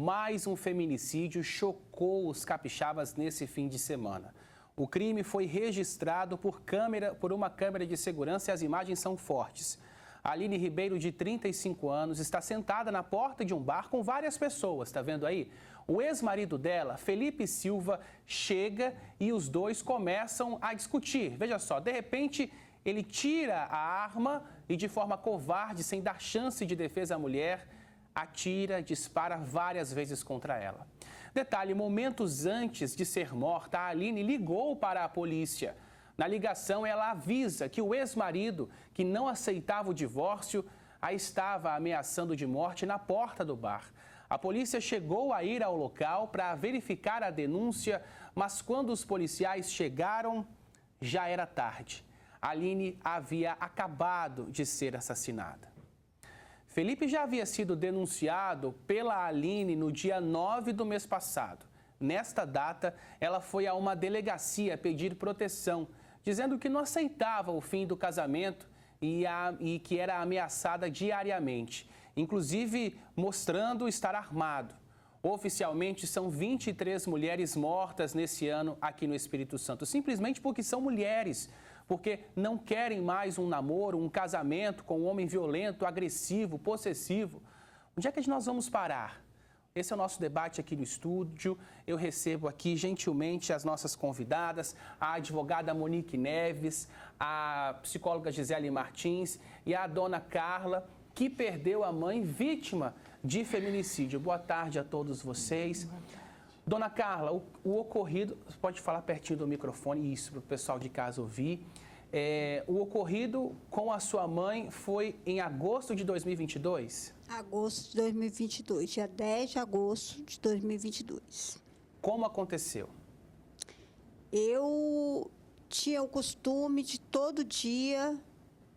Mais um feminicídio chocou os capixabas nesse fim de semana. O crime foi registrado por uma câmera de segurança e as imagens são fortes. Aline Ribeiro, de 35 anos, está sentada na porta de um bar com várias pessoas, tá vendo aí? O ex-marido dela, Felipe Silva, chega e os dois começam a discutir. Veja só, de repente ele tira a arma e de forma covarde, sem dar chance de defesa à mulher, atira, dispara várias vezes contra ela. Detalhe, momentos antes de ser morta, a Aline ligou para a polícia. Na ligação, ela avisa que o ex-marido, que não aceitava o divórcio, a estava ameaçando de morte na porta do bar. A polícia chegou a ir ao local para verificar a denúncia, mas quando os policiais chegaram, já era tarde. A Aline havia acabado de ser assassinada. Felipe já havia sido denunciado pela Aline no dia 9 do mês passado. Nesta data, ela foi a uma delegacia pedir proteção, dizendo que não aceitava o fim do casamento e que era ameaçada diariamente, inclusive mostrando estar armado. Oficialmente, são 23 mulheres mortas nesse ano aqui no Espírito Santo, simplesmente porque são mulheres, porque não querem mais um namoro, um casamento com um homem violento, agressivo, possessivo. Onde é que nós vamos parar? Esse é o nosso debate aqui no estúdio. Eu recebo aqui gentilmente as nossas convidadas, a advogada Monique Neves, a psicóloga Gisele Martins e a dona Carla, que perdeu a mãe vítima de feminicídio. Boa tarde a todos vocês. Dona Carla, o ocorrido, você pode falar pertinho do microfone, isso para o pessoal de casa ouvir. O ocorrido com a sua mãe foi em agosto de 2022? Agosto de 2022, dia 10 de agosto de 2022. Como aconteceu? Eu tinha o costume de todo dia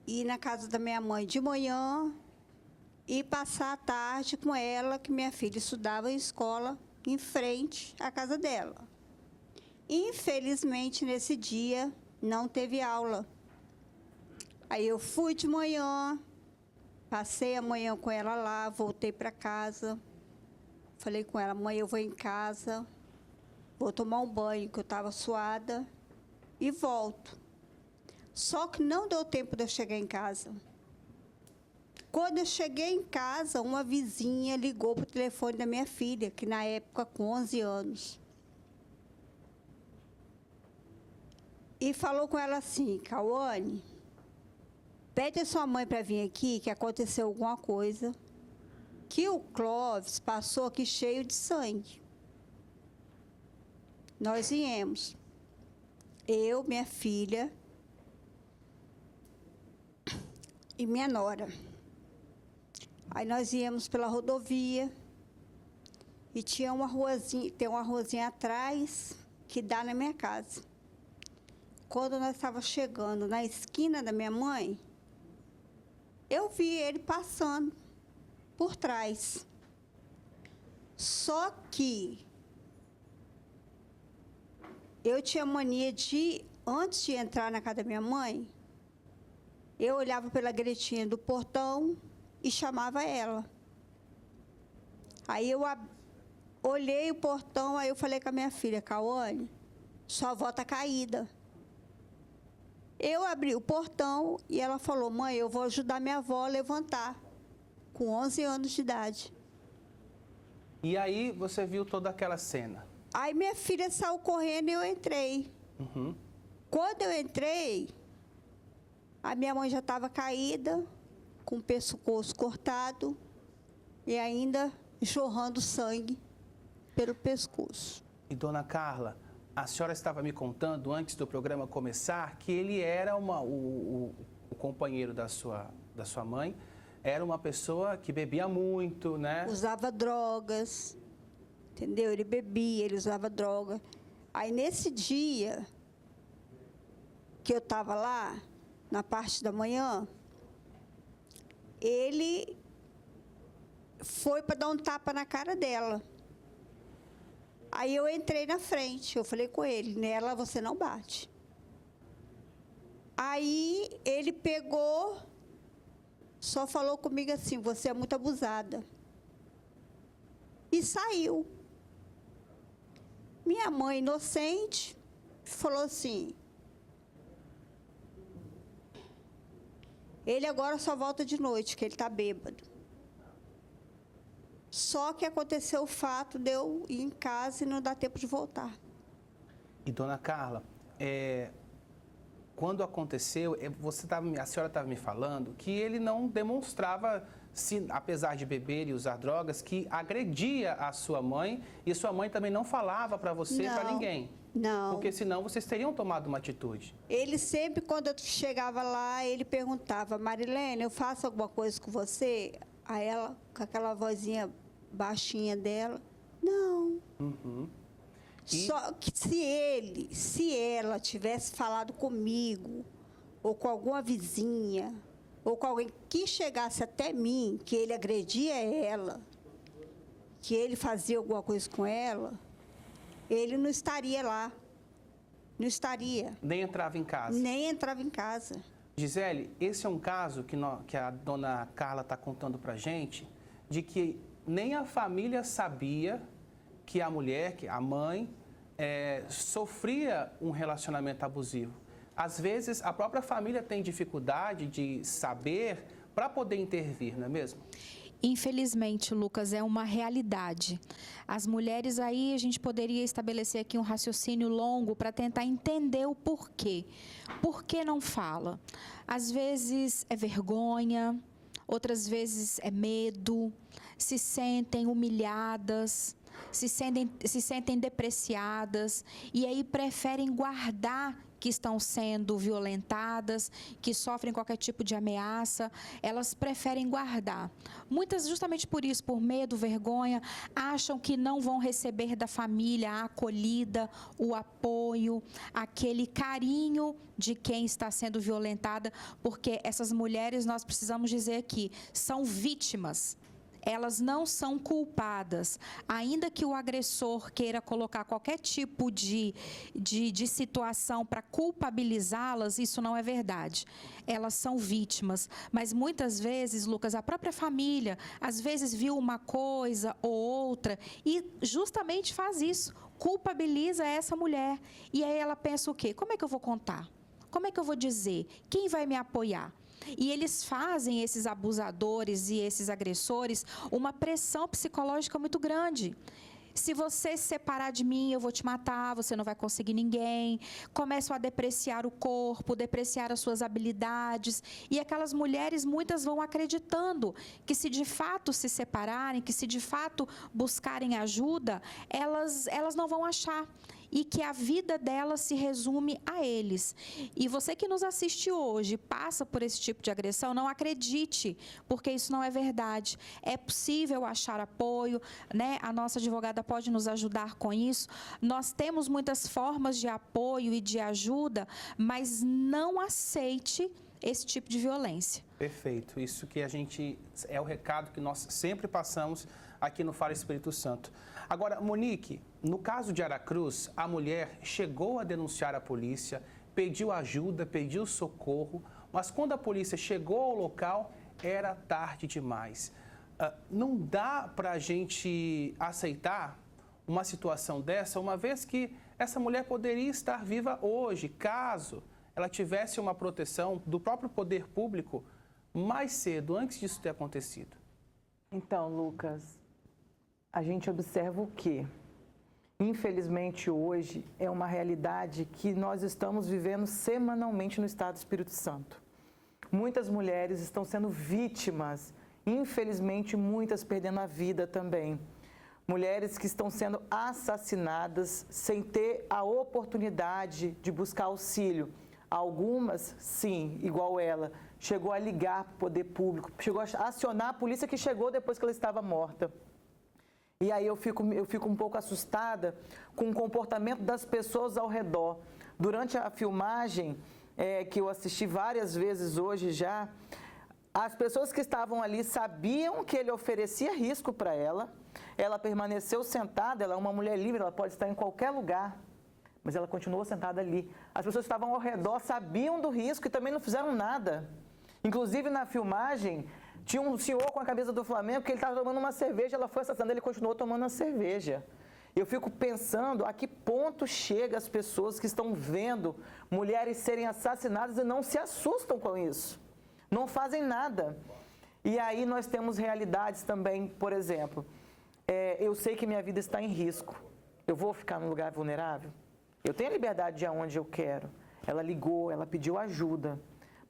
ir na casa da minha mãe de manhã e passar a tarde com ela, que minha filha estudava em escola, em frente à casa dela. Infelizmente, nesse dia, não teve aula. Aí eu fui de manhã, passei a manhã com ela lá, voltei para casa. Falei com ela, mãe, eu vou em casa, vou tomar um banho, que eu estava suada, e volto. Só que não deu tempo de eu chegar em casa. Quando eu cheguei em casa, uma vizinha ligou para o telefone da minha filha, que na época com 11 anos. E falou com ela assim, Cauane, pede a sua mãe para vir aqui, que aconteceu alguma coisa, que o Clóvis passou aqui cheio de sangue. Nós viemos. Eu, minha filha e minha nora. Aí nós íamos pela rodovia e tinha uma ruazinha, tem uma ruazinha atrás que dá na minha casa. Quando nós estávamos chegando na esquina da minha mãe, eu vi ele passando por trás. Só que eu tinha mania de, antes de entrar na casa da minha mãe, eu olhava pela gretinha do portão e chamava ela. Aí eu olhei o portão, aí eu falei com a minha filha, Cauane, sua avó está caída. Eu abri o portão e ela falou, mãe, eu vou ajudar minha avó a levantar, com 11 anos de idade. E aí você viu toda aquela cena? Aí minha filha saiu correndo e eu entrei. Uhum. Quando eu entrei, a minha mãe já estava caída, com o pescoço cortado e ainda jorrando sangue pelo pescoço. E dona Carla, a senhora estava me contando antes do programa começar que ele era o companheiro da sua mãe, era uma pessoa que bebia muito, né? Usava drogas, entendeu? Ele bebia, ele usava droga. Aí nesse dia que eu estava lá, na parte da manhã, ele foi para dar um tapa na cara dela. Aí eu entrei na frente, eu falei com ele, nela você não bate. Aí ele pegou, só falou comigo assim, você é muito abusada. e saiu. Minha mãe, inocente, falou assim: ele agora só volta de noite, que ele está bêbado. Só que aconteceu o fato de eu ir em casa e não dar tempo de voltar. E, dona Carla, quando aconteceu, a senhora estava me falando que ele não demonstrava, apesar de beber e usar drogas, que agredia a sua mãe, e sua mãe também não falava para você e para ninguém. Não. Porque senão vocês teriam tomado uma atitude. Ele sempre, quando eu chegava lá, ele perguntava: Marilene, eu faço alguma coisa com você? Aí ela, com aquela vozinha baixinha dela: não. Uhum. Só que se ela tivesse falado comigo, ou com alguma vizinha, ou com alguém que chegasse até mim, que ele agredia ela, que ele fazia alguma coisa com ela, ele não estaria lá. Não estaria. Nem entrava em casa. Nem entrava em casa. Gisele, esse é um caso que a dona Carla está contando para a gente, de que nem a família sabia que a mulher, que a mãe, sofria um relacionamento abusivo. Às vezes, a própria família tem dificuldade de saber para poder intervir, não é mesmo? Infelizmente, Lucas, é uma realidade. As mulheres aí, a gente poderia estabelecer aqui um raciocínio longo para tentar entender o porquê. Por que não fala? Às vezes é vergonha, outras vezes é medo, se sentem humilhadas, se sentem depreciadas e aí preferem guardar que estão sendo violentadas, que sofrem qualquer tipo de ameaça, elas preferem guardar. Muitas, justamente por isso, por medo, vergonha, acham que não vão receber da família a acolhida, o apoio, aquele carinho de quem está sendo violentada, porque essas mulheres, nós precisamos dizer aqui, são vítimas. Elas não são culpadas, ainda que o agressor queira colocar qualquer tipo de situação para culpabilizá-las, isso não é verdade. Elas são vítimas, mas muitas vezes, Lucas, a própria família, às vezes viu uma coisa ou outra e justamente faz isso, culpabiliza essa mulher. E aí ela pensa o quê? Como é que eu vou contar? Como é que eu vou dizer? Quem vai me apoiar? E eles fazem, esses abusadores e esses agressores, uma pressão psicológica muito grande. Se você se separar de mim, eu vou te matar, você não vai conseguir ninguém. Começam a depreciar o corpo, depreciar as suas habilidades. E aquelas mulheres, muitas vão acreditando que se de fato se separarem, que se de fato buscarem ajuda, elas não vão achar. E que a vida delas se resume a eles. E você que nos assiste hoje, passa por esse tipo de agressão, não acredite, porque isso não é verdade. É possível achar apoio, né? A nossa advogada pode nos ajudar com isso. Nós temos muitas formas de apoio e de ajuda, mas não aceite esse tipo de violência. Perfeito. Isso que é o recado que nós sempre passamos aqui no Fala Espírito Santo. Agora, Monique, no caso de Aracruz, a mulher chegou a denunciar a polícia, pediu ajuda, pediu socorro, mas quando a polícia chegou ao local, era tarde demais. Não dá para a gente aceitar uma situação dessa, uma vez que essa mulher poderia estar viva hoje, caso ela tivesse uma proteção do próprio poder público mais cedo, antes disso ter acontecido. Então, Lucas, a gente observa o quê? Infelizmente, hoje é uma realidade que nós estamos vivendo semanalmente no Estado do Espírito Santo. Muitas mulheres estão sendo vítimas, infelizmente, muitas perdendo a vida também. Mulheres que estão sendo assassinadas sem ter a oportunidade de buscar auxílio. Algumas, sim, igual ela, chegou a ligar para o poder público, chegou a acionar a polícia que chegou depois que ela estava morta. E aí eu fico um pouco assustada com o comportamento das pessoas ao redor. Durante a filmagem, que eu assisti várias vezes hoje já, as pessoas que estavam ali sabiam que ele oferecia risco para ela, ela permaneceu sentada, ela é uma mulher livre, ela pode estar em qualquer lugar, mas ela continuou sentada ali. As pessoas que estavam ao redor sabiam do risco e também não fizeram nada. Inclusive, na filmagem, Tinha um senhor com a camisa do Flamengo que ele estava tomando uma cerveja, ela foi assassinada, ele continuou tomando a cerveja. Eu fico pensando a que ponto chega as pessoas que estão vendo mulheres serem assassinadas e não se assustam com isso. Não fazem nada. E aí nós temos realidades também, por exemplo, eu sei que minha vida está em risco. Eu vou ficar num lugar vulnerável? Eu tenho a liberdade de ir aonde eu quero. Ela ligou, ela pediu ajuda,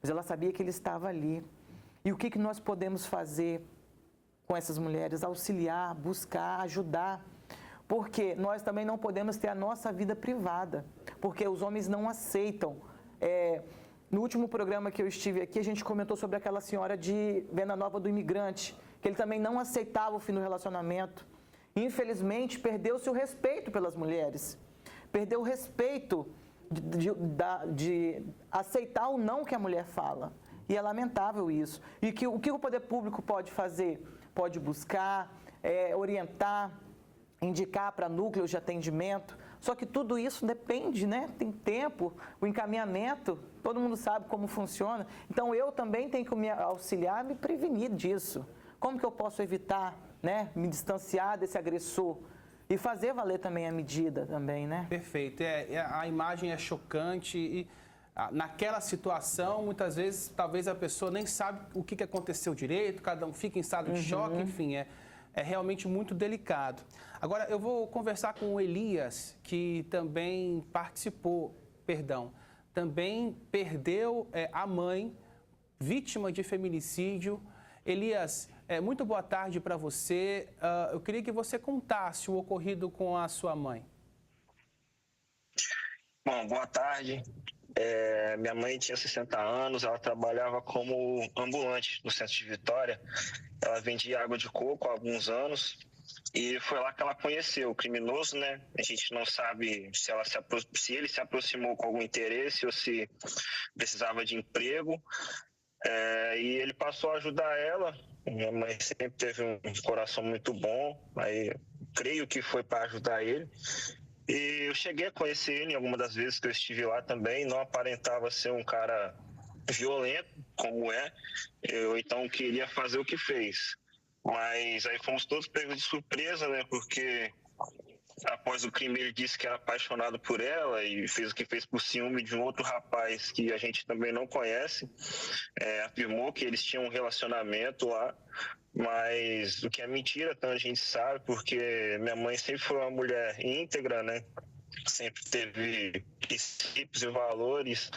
mas ela sabia que ele estava ali. E o que nós podemos fazer com essas mulheres? Auxiliar, buscar, ajudar. Porque nós também não podemos ter a nossa vida privada, porque os homens não aceitam. No último programa que eu estive aqui, a gente comentou sobre aquela senhora de Venda Nova do Imigrante, que ele também não aceitava o fim do relacionamento. Infelizmente, perdeu-se o respeito pelas mulheres. Perdeu o respeito de aceitar o não que a mulher fala. E é lamentável isso. E o que o poder público pode fazer? Pode buscar, orientar, indicar para núcleos de atendimento. Só que tudo isso depende, né? Tem tempo, o encaminhamento, todo mundo sabe como funciona. Então, eu também tenho que me auxiliar, me prevenir disso. Como que eu posso evitar, né? Me distanciar desse agressor? E fazer valer também a medida também, né? Perfeito. A imagem é chocante e naquela situação, muitas vezes, talvez a pessoa nem sabe o que aconteceu direito, cada um fica em estado de choque, enfim, é realmente muito delicado. Agora, eu vou conversar com o Elias, que também também perdeu a mãe, vítima de feminicídio. Elias, muito boa tarde para você. Eu queria que você contasse o ocorrido com a sua mãe. Bom, boa tarde. Minha mãe tinha 60 anos, ela trabalhava como ambulante no centro de Vitória. Ela vendia água de coco há alguns anos e foi lá que ela conheceu o criminoso, né? A gente não sabe se ele se aproximou com algum interesse ou se precisava de emprego. E ele passou a ajudar ela. Minha mãe sempre teve um coração muito bom, aí creio que foi para ajudar ele. E eu cheguei a conhecer ele em alguma das vezes que eu estive lá também, não aparentava ser um cara violento, como eu então queria fazer o que fez. Mas aí fomos todos pegos de surpresa, né, porque após o crime ele disse que era apaixonado por ela e fez o que fez por ciúme de um outro rapaz que a gente também não conhece. Afirmou que eles tinham um relacionamento lá, mas o que é mentira, então a gente sabe, porque minha mãe sempre foi uma mulher íntegra, né? Sempre teve princípios e valores,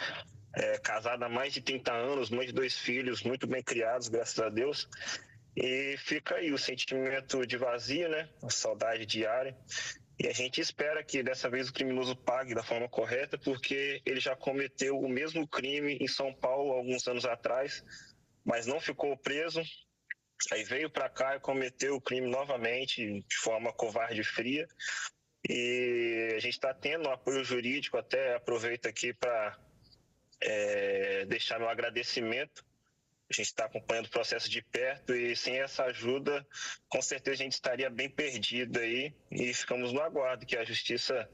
casada há mais de 30 anos, mãe de 2 filhos, muito bem criados, graças a Deus. E fica aí o sentimento de vazio, né? A saudade diária. E a gente espera que dessa vez o criminoso pague da forma correta, porque ele já cometeu o mesmo crime em São Paulo alguns anos atrás, mas não ficou preso. Aí veio para cá e cometeu o crime novamente de forma covarde e fria. E a gente está tendo um apoio jurídico, até aproveito aqui para deixar meu agradecimento. A gente está acompanhando o processo de perto e sem essa ajuda, com certeza a gente estaria bem perdido aí e ficamos no aguardo que a justiça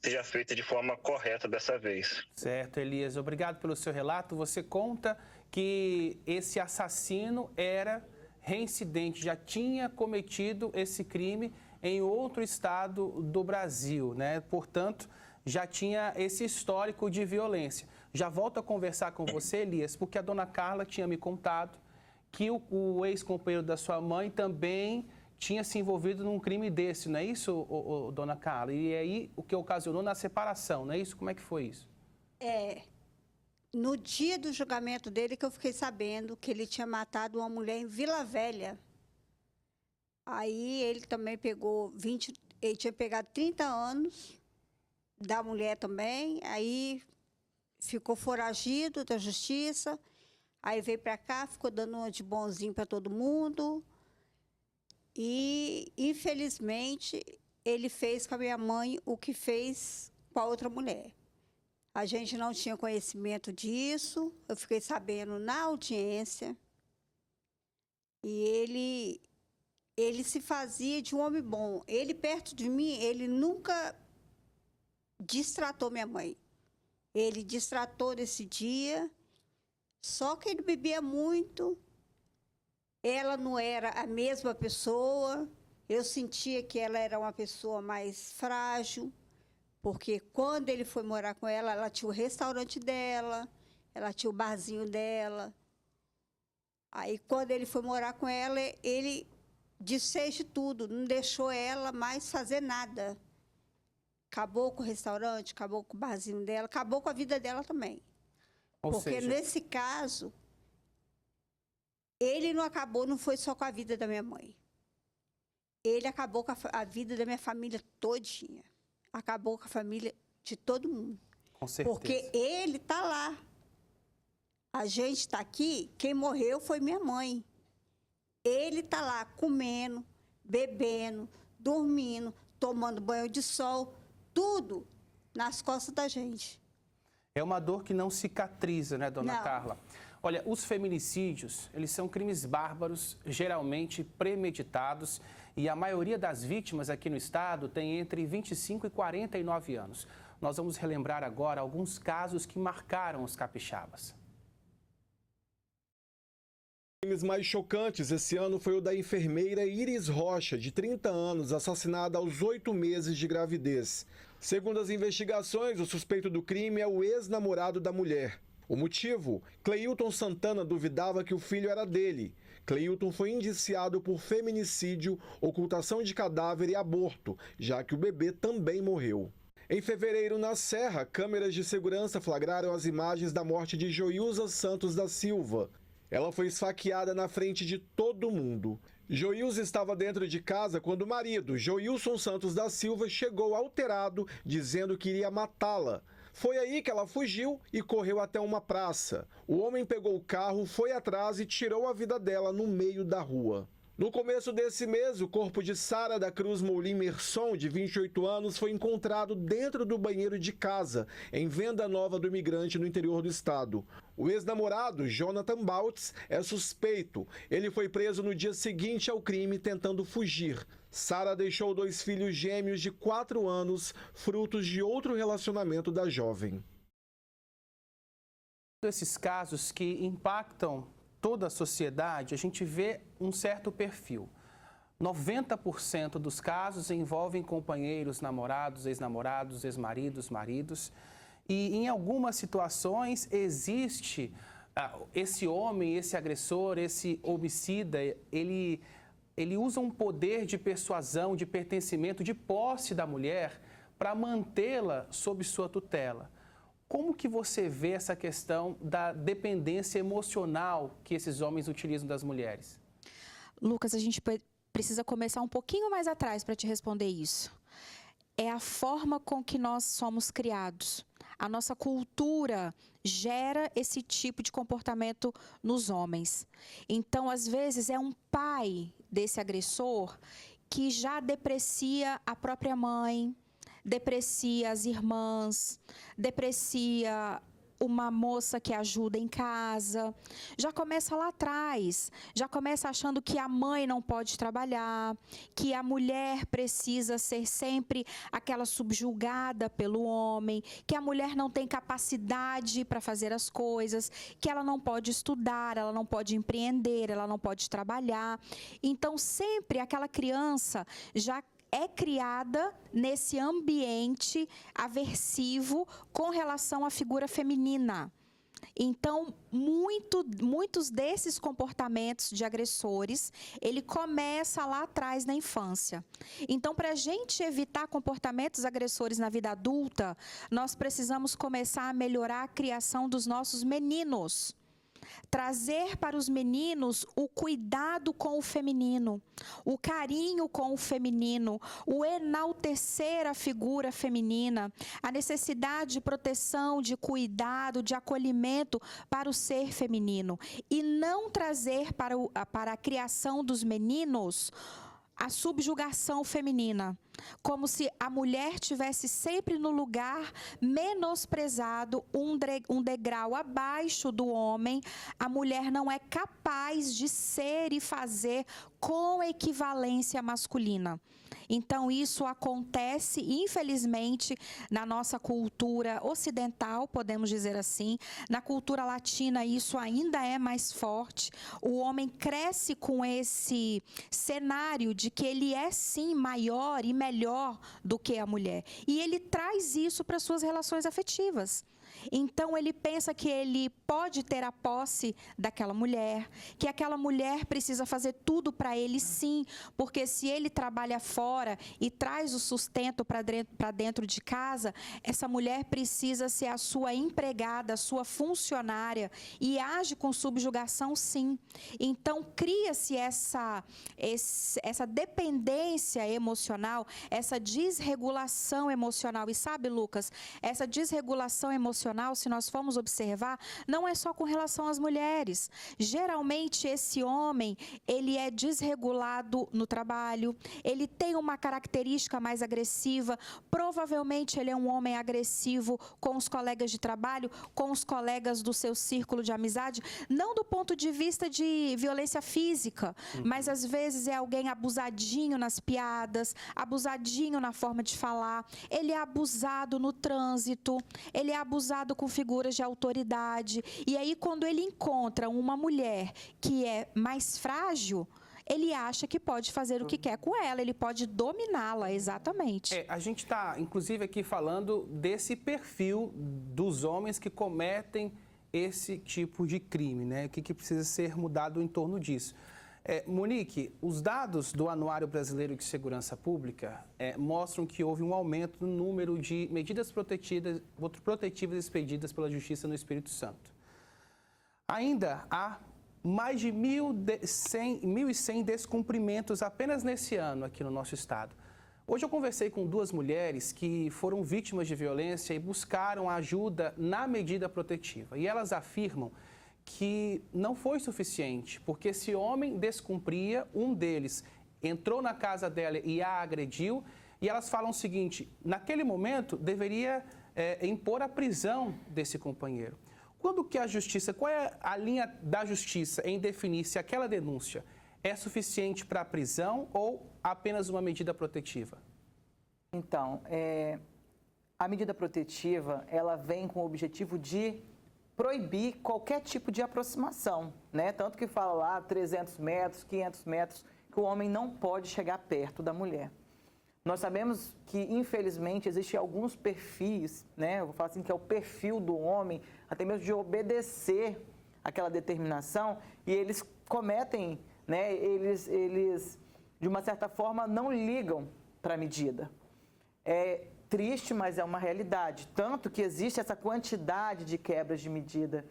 seja feita de forma correta dessa vez. Certo, Elias. Obrigado pelo seu relato. Você conta que esse assassino era reincidente, já tinha cometido esse crime em outro estado do Brasil, né? Portanto, já tinha esse histórico de violência. Já volto a conversar com você, Elias, porque a dona Carla tinha me contado que o ex-companheiro da sua mãe também tinha se envolvido num crime desse, não é isso, dona Carla? E aí o que ocasionou na separação, não é isso? Como é que foi isso? No dia do julgamento dele que eu fiquei sabendo que ele tinha matado uma mulher em Vila Velha. Aí ele também pegou ele tinha pegado 30 anos da mulher também, aí ficou foragido da justiça, aí veio para cá, ficou dando uma de bonzinho para todo mundo. E, infelizmente, ele fez com a minha mãe o que fez com a outra mulher. A gente não tinha conhecimento disso, eu fiquei sabendo na audiência. E ele se fazia de um homem bom. Ele, perto de mim, ele nunca destratou minha mãe. Ele destratou nesse dia, só que ele bebia muito Ela não era a mesma pessoa. Eu sentia que ela era uma pessoa mais frágil, porque quando ele foi morar com ela, ela tinha o restaurante dela, ela tinha o barzinho dela. Aí, quando ele foi morar com ela, ele desfez de tudo, não deixou ela mais fazer nada. Acabou com o restaurante, acabou com o barzinho dela, acabou com a vida dela também. Ou Porque seja, nesse caso, ele não acabou, não foi só com a vida da minha mãe. Ele acabou com a vida da minha família todinha. Acabou com a família de todo mundo. com certeza. Porque ele está lá. A gente está aqui, quem morreu foi minha mãe. Ele está lá comendo, bebendo, dormindo, tomando banho de sol, tudo nas costas da gente. É uma dor que não cicatriza, né, dona Não. Carla? Olha, os feminicídios, eles são crimes bárbaros, geralmente premeditados, e a maioria das vítimas aqui no estado tem entre 25 e 49 anos. Nós vamos relembrar agora alguns casos que marcaram os capixabas. Um dos crimes mais chocantes esse ano foi o da enfermeira Iris Rocha, de 30 anos, assassinada aos 8 meses de gravidez. Segundo as investigações, o suspeito do crime é o ex-namorado da mulher. O motivo? Cleilton Santana duvidava que o filho era dele. Cleilton foi indiciado por feminicídio, ocultação de cadáver e aborto, já que o bebê também morreu. Em fevereiro, na Serra, câmeras de segurança flagraram as imagens da morte de Joilza Santos da Silva. Ela foi esfaqueada na frente de todo mundo. Joilza estava dentro de casa quando o marido, Joilson Santos da Silva, chegou alterado, dizendo que iria matá-la. Foi aí que ela fugiu e correu até uma praça. O homem pegou o carro, foi atrás e tirou a vida dela no meio da rua. No começo desse mês, o corpo de Sara da Cruz Moulim Merson, de 28 anos, foi encontrado dentro do banheiro de casa, em Venda Nova do Imigrante, no interior do estado. O ex-namorado, Jonathan Baltz, é suspeito. Ele foi preso no dia seguinte ao crime, tentando fugir. Sara deixou 2 filhos gêmeos de 4 anos, frutos de outro relacionamento da jovem. Esses casos que impactam toda a sociedade, a gente vê um certo perfil. 90% dos casos envolvem companheiros, namorados, ex-namorados, ex-maridos, maridos. E em algumas situações existe esse homem, esse agressor, esse homicida, ele usa um poder de persuasão, de pertencimento, de posse da mulher para mantê-la sob sua tutela. Como que você vê essa questão da dependência emocional que esses homens utilizam das mulheres? Lucas, a gente precisa começar um pouquinho mais atrás para te responder isso. É a forma com que nós somos criados. A nossa cultura gera esse tipo de comportamento nos homens. Então, às vezes, é um pai desse agressor que já deprecia a própria mãe, deprecia as irmãs, deprecia uma moça que ajuda em casa, já começa lá atrás, já começa achando que a mãe não pode trabalhar, que a mulher precisa ser sempre aquela subjugada pelo homem, que a mulher não tem capacidade para fazer as coisas, que ela não pode estudar, ela não pode empreender, ela não pode trabalhar. Então, sempre aquela criança já é criada nesse ambiente aversivo com relação à figura feminina. Então, muitos desses comportamentos de agressores, ele começa lá atrás na infância. Então, para a gente evitar comportamentos agressores na vida adulta, nós precisamos começar a melhorar a criação dos nossos meninos. Trazer para os meninos o cuidado com o feminino, o carinho com o feminino, o enaltecer a figura feminina, a necessidade de proteção, de cuidado, de acolhimento para o ser feminino. E não trazer para a criação dos meninos a subjugação feminina, como se a mulher tivesse sempre no lugar menosprezado, um degrau abaixo do homem. A mulher não é capaz de ser e fazer com equivalência masculina. Então, isso acontece, infelizmente, na nossa cultura ocidental, podemos dizer assim. Na cultura latina, isso ainda é mais forte. O homem cresce com esse cenário de que ele é, sim, maior e melhor do que a mulher. E ele traz isso para suas relações afetivas. Então, ele pensa que ele pode ter a posse daquela mulher, que aquela mulher precisa fazer tudo para ele, sim, porque se ele trabalha fora e traz o sustento para dentro de casa, essa mulher precisa ser a sua empregada, a sua funcionária, e age com subjugação, sim. Então, cria-se essa dependência emocional, essa desregulação emocional. E sabe, Lucas, essa desregulação emocional, se nós formos observar, não é só com relação às mulheres. Geralmente, esse homem, ele é desregulado no trabalho, ele tem uma característica mais agressiva, provavelmente ele é um homem agressivo com os colegas de trabalho, com os colegas do seu círculo de amizade, não do ponto de vista de violência física, mas às vezes é alguém abusadinho nas piadas, abusadinho na forma de falar, ele é abusado no trânsito, ele é abusado com figuras de autoridade. E aí, quando ele encontra uma mulher que é mais frágil, ele acha que pode fazer o que quer com ela, ele pode dominá-la, exatamente. A gente está, inclusive, aqui falando desse perfil dos homens que cometem esse tipo de crime, né? O que precisa ser mudado em torno disso. Monique, os dados do Anuário Brasileiro de Segurança Pública mostram que houve um aumento no número de medidas protetivas expedidas pela Justiça no Espírito Santo. Ainda há mais de 1.100 descumprimentos apenas nesse ano aqui no nosso estado. Hoje eu conversei com duas mulheres que foram vítimas de violência e buscaram ajuda na medida protetiva. E elas afirmam que não foi suficiente, porque esse homem descumpria, um deles entrou na casa dela e a agrediu, e elas falam o seguinte: naquele momento deveria impor a prisão desse companheiro. Quando que a justiça, qual é a linha da justiça em definir se aquela denúncia é suficiente para a prisão ou apenas uma medida protetiva? Então, a medida protetiva, ela vem com o objetivo de proibir qualquer tipo de aproximação, né? Tanto que fala lá 300 metros, 500 metros, que o homem não pode chegar perto da mulher. Nós sabemos que, infelizmente, existem alguns perfis, né? Eu vou falar assim, que é o perfil do homem, até mesmo de obedecer aquela determinação, e eles cometem, né? Eles de uma certa forma, não ligam para a medida. É triste, mas é uma realidade. Tanto que existe essa quantidade de quebras de medida.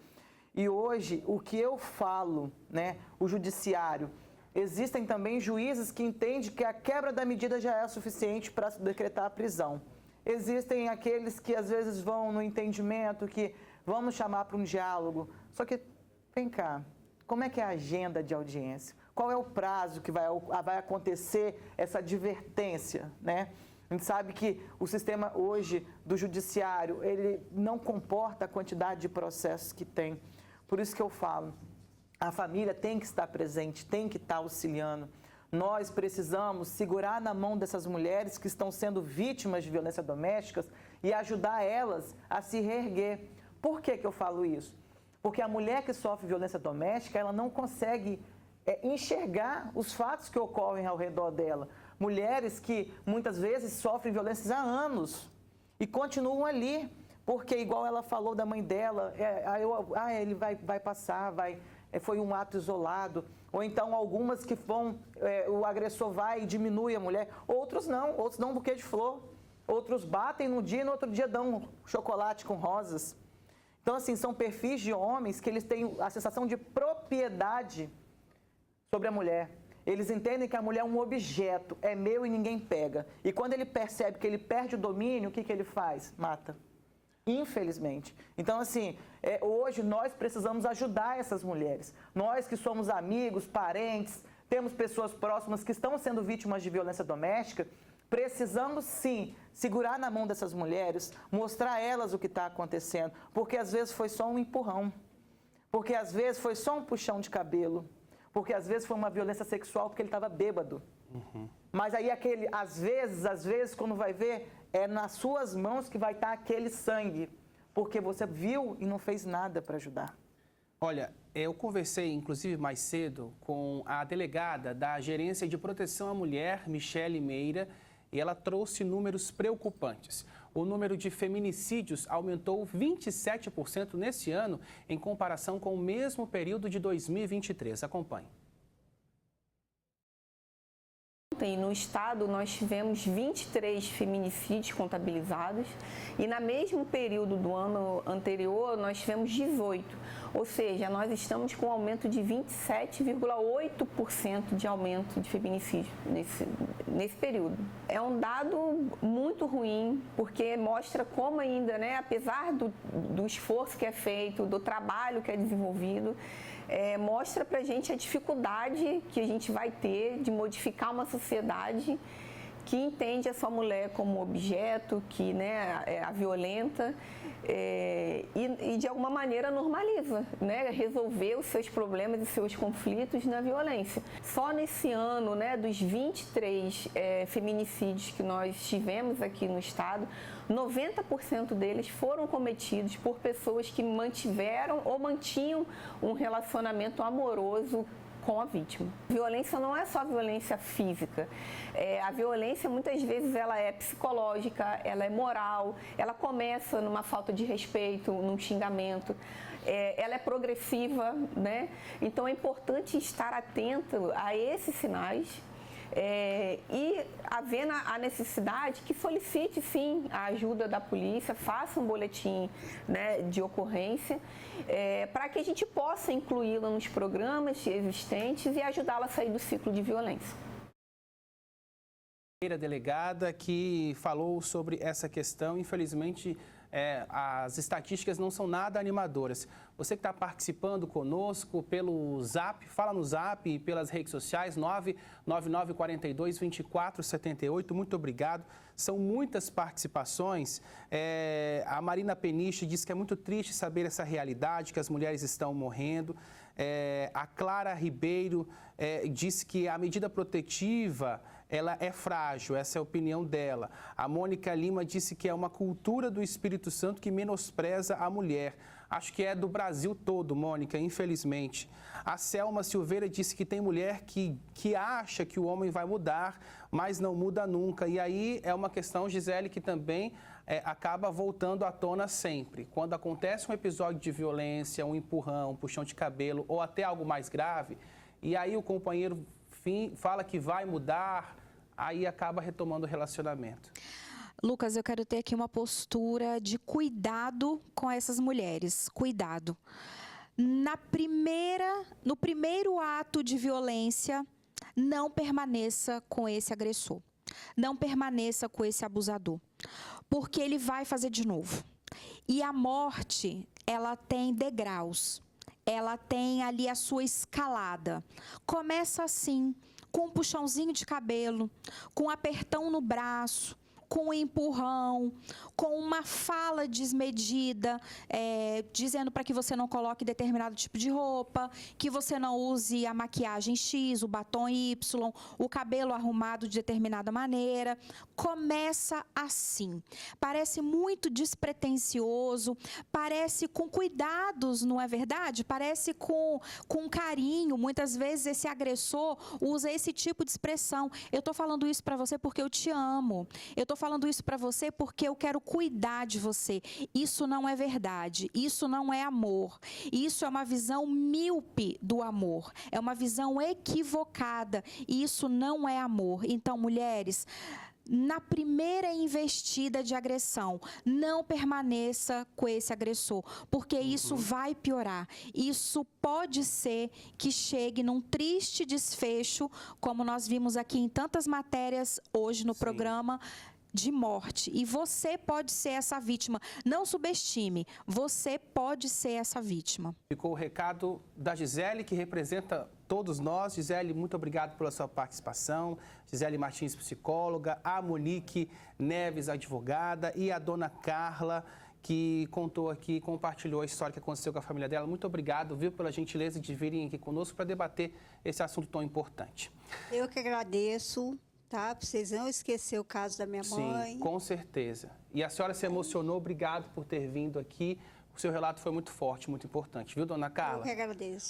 E hoje, o que eu falo, né? O judiciário, existem também juízes que entendem que a quebra da medida já é suficiente para decretar a prisão. Existem aqueles que às vezes vão no entendimento, que vamos chamar para um diálogo. Só que, vem cá, como é que é a agenda de audiência? Qual é o prazo que vai acontecer essa advertência, né? A gente sabe que o sistema hoje do judiciário, ele não comporta a quantidade de processos que tem. Por isso que eu falo, a família tem que estar presente, tem que estar auxiliando. Nós precisamos segurar na mão dessas mulheres que estão sendo vítimas de violência doméstica e ajudar elas a se reerguer. Por que eu falo isso? Porque a mulher que sofre violência doméstica, ela não consegue enxergar os fatos que ocorrem ao redor dela. Mulheres que muitas vezes sofrem violências há anos e continuam ali, porque igual ela falou da mãe dela, ele vai passar, foi um ato isolado. Ou então algumas que o agressor vai e diminui a mulher, outros dão um buquê de flor, outros batem num dia e no outro dia dão chocolate com rosas. Então, assim, são perfis de homens que eles têm a sensação de propriedade sobre a mulher. Eles entendem que a mulher é um objeto, é meu e ninguém pega. E quando ele percebe que ele perde o domínio, o que ele faz? Mata. Infelizmente. Então, assim, hoje nós precisamos ajudar essas mulheres. Nós que somos amigos, parentes, temos pessoas próximas que estão sendo vítimas de violência doméstica, precisamos sim segurar na mão dessas mulheres, mostrar a elas o que está acontecendo, porque às vezes foi só um empurrão, porque às vezes foi só um puxão de cabelo, porque às vezes foi uma violência sexual porque ele estava bêbado. Mas aí às vezes, quando vai ver, é nas suas mãos que vai estar aquele sangue, porque você viu e não fez nada para ajudar. Olha, eu conversei, inclusive, mais cedo com a delegada da Gerência de Proteção à Mulher, Michele Meira, e ela trouxe números preocupantes. O número de feminicídios aumentou 27% nesse ano, em comparação com o mesmo período de 2023. Acompanhe. Ontem, no estado, nós tivemos 23 feminicídios contabilizados e, no mesmo período do ano anterior, nós tivemos 18. Ou seja, nós estamos com um aumento de 27,8% de aumento de feminicídio nesse período. É um dado muito ruim, porque mostra como ainda, né, apesar do esforço que é feito, do trabalho que é desenvolvido, mostra pra gente a dificuldade que a gente vai ter de modificar uma sociedade que entende a sua mulher como objeto, que, né, a violenta e de alguma maneira normaliza, né, resolver os seus problemas e seus conflitos na violência. Só nesse ano, né, dos 23 feminicídios que nós tivemos aqui no estado, 90% deles foram cometidos por pessoas que mantiveram ou mantinham um relacionamento amoroso com a vítima. Violência não é só violência física. A violência, muitas vezes, ela é psicológica, ela é moral, ela começa numa falta de respeito, num xingamento, ela é progressiva, né? Então, é importante estar atento a esses sinais. E havendo a necessidade que solicite sim a ajuda da polícia, faça um boletim, né, de ocorrência, para que a gente possa incluí-la nos programas existentes e ajudá-la a sair do ciclo de violência. A delegada que falou sobre essa questão, infelizmente as estatísticas não são nada animadoras. Você que está participando conosco pelo Zap, fala no Zap e pelas redes sociais, 999422478, muito obrigado. São muitas participações. A Marina Peniche diz que é muito triste saber essa realidade, que as mulheres estão morrendo. A Clara Ribeiro disse que a medida protetiva ela é frágil, essa é a opinião dela. A Mônica Lima disse que é uma cultura do Espírito Santo que menospreza a mulher. Acho que é do Brasil todo, Mônica, infelizmente. A Selma Silveira disse que tem mulher que acha que o homem vai mudar, mas não muda nunca. E aí é uma questão, Gisele, que também acaba voltando à tona sempre. Quando acontece um episódio de violência, um empurrão, um puxão de cabelo ou até algo mais grave, e aí o companheiro fala que vai mudar, aí acaba retomando o relacionamento. Lucas, eu quero ter aqui uma postura de cuidado com essas mulheres, cuidado. No primeiro ato de violência, não permaneça com esse agressor, não permaneça com esse abusador, porque ele vai fazer de novo. E a morte, ela tem degraus. Ela tem ali a sua escalada. Começa assim, com um puxãozinho de cabelo, com um apertão no braço, com um empurrão, com uma fala desmedida, dizendo para que você não coloque determinado tipo de roupa, que você não use a maquiagem X, o batom Y, o cabelo arrumado de determinada maneira. Começa assim. Parece muito despretensioso, parece com cuidados, não é verdade? Parece com carinho. Muitas vezes esse agressor usa esse tipo de expressão. Eu estou falando isso para você porque eu te amo. Eu estou falando isso para você porque eu quero cuidar de você. Isso não é verdade. Isso não é amor. Isso é uma visão míope do amor. É uma visão equivocada. E isso não é amor. Então, mulheres, na primeira investida de agressão, não permaneça com esse agressor, porque isso vai piorar. Isso pode ser que chegue num triste desfecho, como nós vimos aqui em tantas matérias hoje no programa, de morte. E você pode ser essa vítima. Não subestime, você pode ser essa vítima. Ficou o recado da Gisele, que representa todos nós. Gisele, muito obrigado pela sua participação. Gisele Martins, psicóloga, a Monique Neves, advogada, e a dona Carla, que contou aqui, compartilhou a história que aconteceu com a família dela. Muito obrigado, viu, pela gentileza de virem aqui conosco para debater esse assunto tão importante. Eu que agradeço, tá? Pra vocês não esquecer o caso da minha mãe. Sim, com certeza. E a senhora se emocionou, obrigado por ter vindo aqui. O seu relato foi muito forte, muito importante, viu, dona Carla? Eu que agradeço.